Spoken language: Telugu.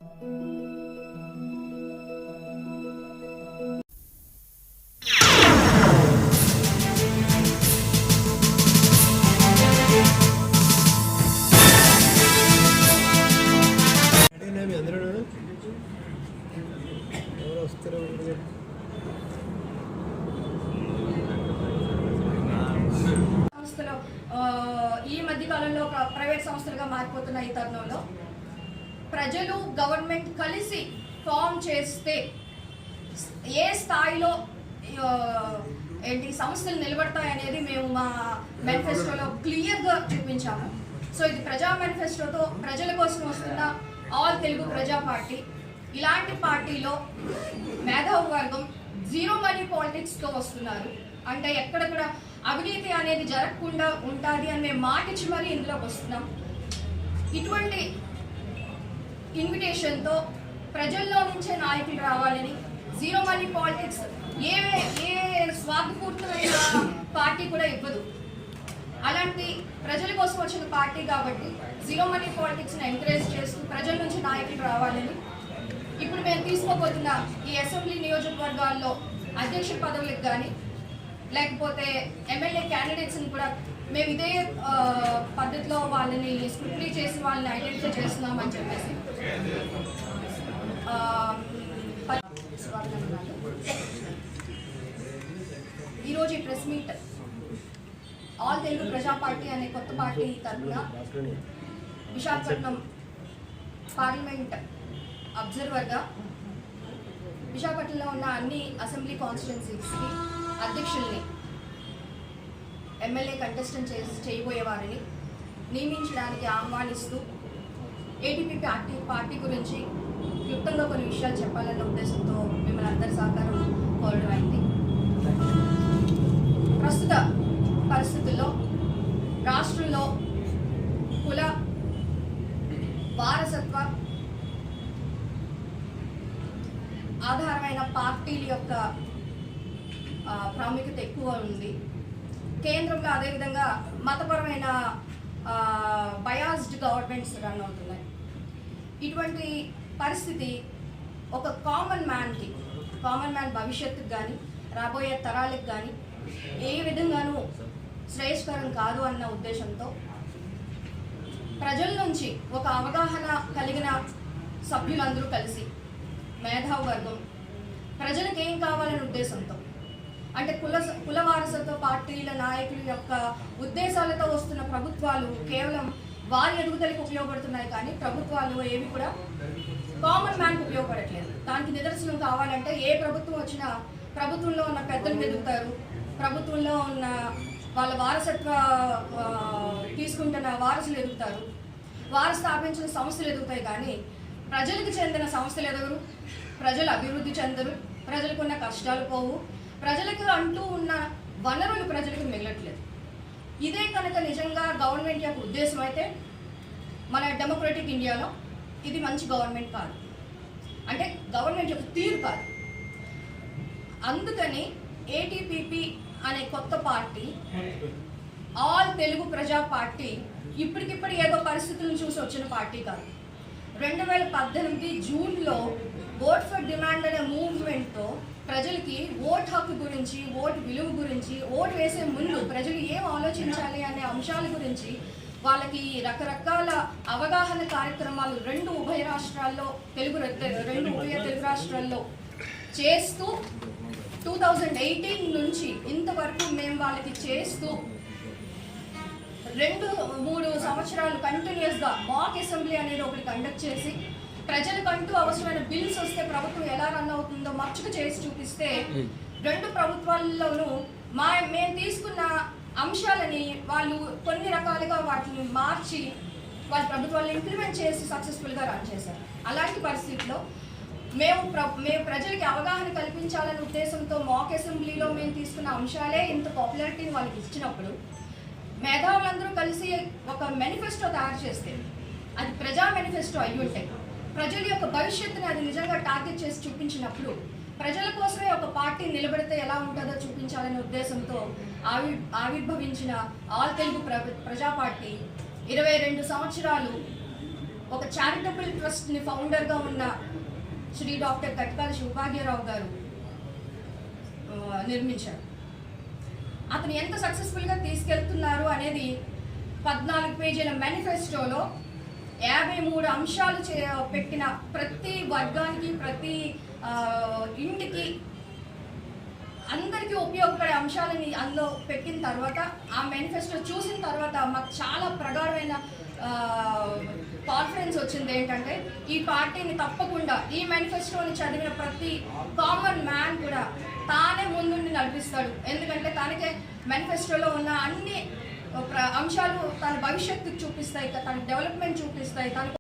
ఈ మధ్య కాలంలో ఒక ప్రైవేట్ సంస్థలుగా మారిపోతున్న ఈ తరుణంలో ప్రజలు గవర్నమెంట్ కలిసి ఫామ్ చేస్తే ఏ స్థాయిలో సంస్థలు నిలబడతాయనేది మేము మా మేనిఫెస్టోలో క్లియర్గా చూపించాము. సో ఇది ప్రజా మేనిఫెస్టోతో ప్రజల కోసం వస్తున్న ఆల్ తెలుగు ప్రజా పార్టీ. ఇలాంటి పార్టీలో మేధావి వర్గం జీరో మనీ పాలిటిక్స్తో వస్తున్నారు. అంటే ఎక్కడెక్కడ అవినీతి అనేది జరగకుండా ఉంటుంది అని మేము మాటిచ్చి మరీ ఇందులోకి వస్తున్నాం. ఇటువంటి ఇన్విటేషన్తో ప్రజల్లో నుంచే నాయకులు రావాలని, జీరో మనీ పాలిటిక్స్ ఏ స్వార్థపూర్తమైన పార్టీ కూడా ఇవ్వదు. అలాంటి ప్రజల కోసం వచ్చిన పార్టీ కాబట్టి జీరో మనీ పాలిటిక్స్ని ఎంకరేజ్ చేస్తూ ప్రజల నుంచి నాయకులు రావాలని ఇప్పుడు మేము తీసుకోబోతున్న ఈ అసెంబ్లీ నియోజకవర్గాల్లో అధ్యక్ష పదవులకు కానీ లేకపోతే ఎమ్మెల్యే క్యాండిడేట్స్ని కూడా మేము ఇదే పద్ధతిలో వాళ్ళని స్క్రూటినీ చేసి వాళ్ళని ఐడెంటిఫై చేస్తున్నామని చెప్పేసి ఈరోజు ఈ ప్రెస్ మీట్ ఆల్ తెలుగు ప్రజా పార్టీ అనే కొత్త పార్టీ తరఫున విశాఖపట్నం పార్లమెంట్ అబ్జర్వర్గా విశాఖపట్నంలో ఉన్న అన్ని అసెంబ్లీ కాన్స్టిట్యున్సీస్కి అధ్యక్షుల్ని, ఎమ్మెల్యే కంటెస్టెంట్ చేయబోయే వారిని నియమించడానికి ఆహ్వానిస్తూ ఏటీపీ పార్టీ గురించి క్లుప్తంగా కొన్ని విషయాలు చెప్పాలన్న ఉద్దేశంతో మిమ్మల్ని అందరి సహకారం కోరడం అయింది. ప్రస్తుత పరిస్థితుల్లో రాష్ట్రంలో కుల వారసత్వ ఆధారమైన పార్టీల యొక్క ప్రాముఖ్యత ఎక్కువ ఉంది. కేంద్రంలో అదేవిధంగా మతపరమైన బయాస్డ్ గవర్నమెంట్స్ రన్ అవుతున్నాయి. ఇటువంటి పరిస్థితి ఒక కామన్ మ్యాన్ భవిష్యత్తుకు కానీ రాబోయే తరాలకు కానీ ఏ విధంగానూ శ్రేయస్కరం కాదు అన్న ఉద్దేశంతో ప్రజల నుంచి ఒక అవగాహన కలిగిన సభ్యులందరూ కలిసి మేధావి వర్గం ప్రజలకు ఏం కావాలనే ఉద్దేశంతో, అంటే కుల వారసత్వ పార్టీల నాయకుల యొక్క ఉద్దేశాలతో వస్తున్న ప్రభుత్వాలు కేవలం వారి ఎదుగుదలకు ఉపయోగపడుతున్నాయి, కానీ ప్రభుత్వాలు ఏవి కూడా కామన్ మ్యాన్కి ఉపయోగపడట్లేదు. దానికి నిదర్శనం కావాలంటే ఏ ప్రభుత్వం వచ్చినా ప్రభుత్వంలో ఉన్న పెద్దలు ఎదుగుతారు, ప్రభుత్వంలో ఉన్న వాళ్ళ వారసత్వ తీసుకుంటున్న వారసులు ఎదుగుతారు, వారు స్థాపించిన సంస్థలు ఎదుగుతాయి, కానీ ప్రజలకు చెందిన సంస్థలు ఎదుగురు, ప్రజలు అభివృద్ధి చెందరు, ప్రజలకు ఉన్న కష్టాలు పోవు, ప్రజలకు అంటూ ఉన్న వనరులు ప్రజలకు మిగలట్లేదు. ఇదే కనుక నిజంగా గవర్నమెంట్ యొక్క ఉద్దేశం అయితే మన డెమోక్రటిక్ ఇండియాలో ఇది మంచి గవర్నమెంట్ కాదు, అంటే గవర్నమెంట్ యొక్క తీరు కాదు. అందుకని ఏటీపీపీ అనే కొత్త పార్టీ ఆల్ తెలుగు ప్రజా పార్టీ ఇప్పటికిప్పుడు ఏదో పరిస్థితులను చూసి వచ్చిన పార్టీ కాదు. 2018 జూన్లో ఓట్ ఫర్ డిమాండ్ అనే మూవ్మెంట్తో ప్రజలకి ఓట్ హక్కు గురించి, ఓటు విలువ గురించి, ఓటు వేసే ముందు ప్రజలు ఏం ఆలోచించాలి అనే అంశాల గురించి వాళ్ళకి రకరకాల అవగాహన కార్యక్రమాలు రెండు ఉభయ తెలుగు రాష్ట్రాల్లో చేస్తూ 2018 నుంచి ఇంతవరకు మేము వాళ్ళకి చేస్తూ 2-3 సంవత్సరాలు కంటిన్యూస్గా మాక్ అసెంబ్లీ అనేది ఒకటి కండక్ట్ చేసి ప్రజలకంటూ అవసరమైన బిల్స్ వస్తే ప్రభుత్వం ఎలా రన్ అవుతుందో మచ్చుకు చేసి చూపిస్తే రెండు ప్రభుత్వాల్లోనూ మేము తీసుకున్న అంశాలని వాళ్ళు కొన్ని రకాలుగా వాటిని మార్చి వాళ్ళ ప్రభుత్వాలను ఇంప్లిమెంట్ చేసి సక్సెస్ఫుల్గా రన్ చేశారు. అలాంటి పరిస్థితిలో మేము ప్రజలకి అవగాహన కల్పించాలనే ఉద్దేశంతో మాక్ అసెంబ్లీలో మేము తీసుకున్న అంశాలే ఇంత పాపులారిటీని వాళ్ళకి ఇచ్చినప్పుడు మేధావులందరూ కలిసి ఒక మేనిఫెస్టో తయారు చేస్తే అది ప్రజా మేనిఫెస్టో అయ్యి ఉంటే ప్రజల యొక్క భవిష్యత్తుని అది నిజంగా టార్గెట్ చేసి చూపించినప్పుడు ప్రజల కోసమే ఒక పార్టీ నిలబడితే ఎలా ఉంటుందో చూపించాలనే ఉద్దేశంతో ఆవిర్భవించిన ఆల్ తెలుగు ప్రజా పార్టీ 22 సంవత్సరాలు ఒక చారిటబుల్ ట్రస్ట్ని ఫౌండర్గా ఉన్న శ్రీ డాక్టర్ కట్కాల శివభాగ్యరావు గారు నిర్మించారు. అతను ఎంత సక్సెస్ఫుల్గా తీసుకెళ్తున్నారు అనేది 14 పేజీల మేనిఫెస్టోలో 53 అంశాలు పెట్టిన ప్రతి వర్గానికి, ప్రతి ఇంటికి, అందరికీ ఉపయోగపడే అంశాలని అందులో పెట్టిన తర్వాత, ఆ మేనిఫెస్టో చూసిన తర్వాత మాకు చాలా ప్రగాఢమైన కాన్ఫిడెన్స్ వచ్చింది. ఏంటంటే ఈ పార్టీని తప్పకుండా, ఈ మేనిఫెస్టోని చదివిన ప్రతి కామన్ మ్యాన్ కూడా తానే ముందుండి నడిపిస్తాడు. ఎందుకంటే తనకే మేనిఫెస్టోలో ఉన్న అన్ని అంశాలు తన భవిష్యత్తుకు చూపిస్తాయి, తన డెవలప్మెంట్ చూపిస్తాయి, తన